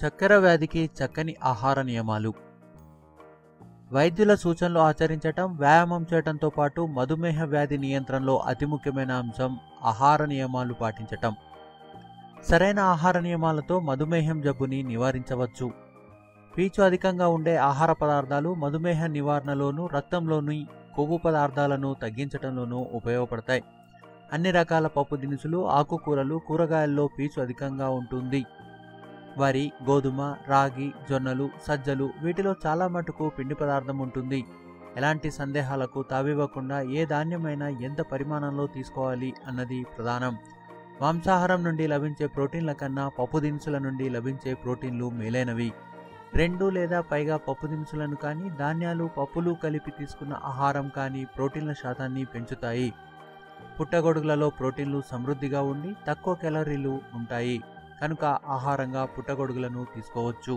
చక్కెర వ్యాధికి చక్కని ఆహార నియమాలు. వైద్యుల సూచనలు ఆచరించటం, వ్యాయామం చేయటంతో పాటు మధుమేహ వ్యాధి నియంత్రణలో అతి ముఖ్యమైన అంశం ఆహార నియమాలు పాటించటం. సరైన ఆహార నియమాలతో మధుమేహం జబ్బుని నివారించవచ్చు. పీచు అధికంగా ఉండే ఆహార పదార్థాలు మధుమేహ నివారణలోనూ, రక్తంలోని కొవ్వు పదార్థాలను తగ్గించడంలోనూ ఉపయోగపడతాయి. అన్ని రకాల పప్పు దినుసులు, ఆకుకూరలు, కూరగాయల్లో పీచు అధికంగా ఉంటుంది. వరి, గోధుమ, రాగి, జొన్నలు, సజ్జలు వీటిలో చాలా మటుకు పిండి పదార్థం ఉంటుంది. ఎలాంటి సందేహాలకు తావివ్వకుండా ఏ ధాన్యమైనా ఎంత పరిమాణంలో తీసుకోవాలి అన్నది ప్రధానం. మాంసాహారం నుండి లభించే ప్రోటీన్ల కన్నా పప్పు దినుసుల నుండి లభించే ప్రోటీన్లు మేలైనవి. 2 లేదా పైగా పప్పు దినుసులను కానీ, ధాన్యాలు, పప్పులు కలిపి తీసుకున్న ఆహారం కానీ ప్రోటీన్ల శాతాన్ని పెంచుతాయి. పుట్టగొడుగులలో ప్రోటీన్లు సమృద్ధిగా ఉండి తక్కువ క్యాలరీలు ఉంటాయి కనుక ఆహారంగా పుట్టగొడుగులను తీసుకోవచ్చు.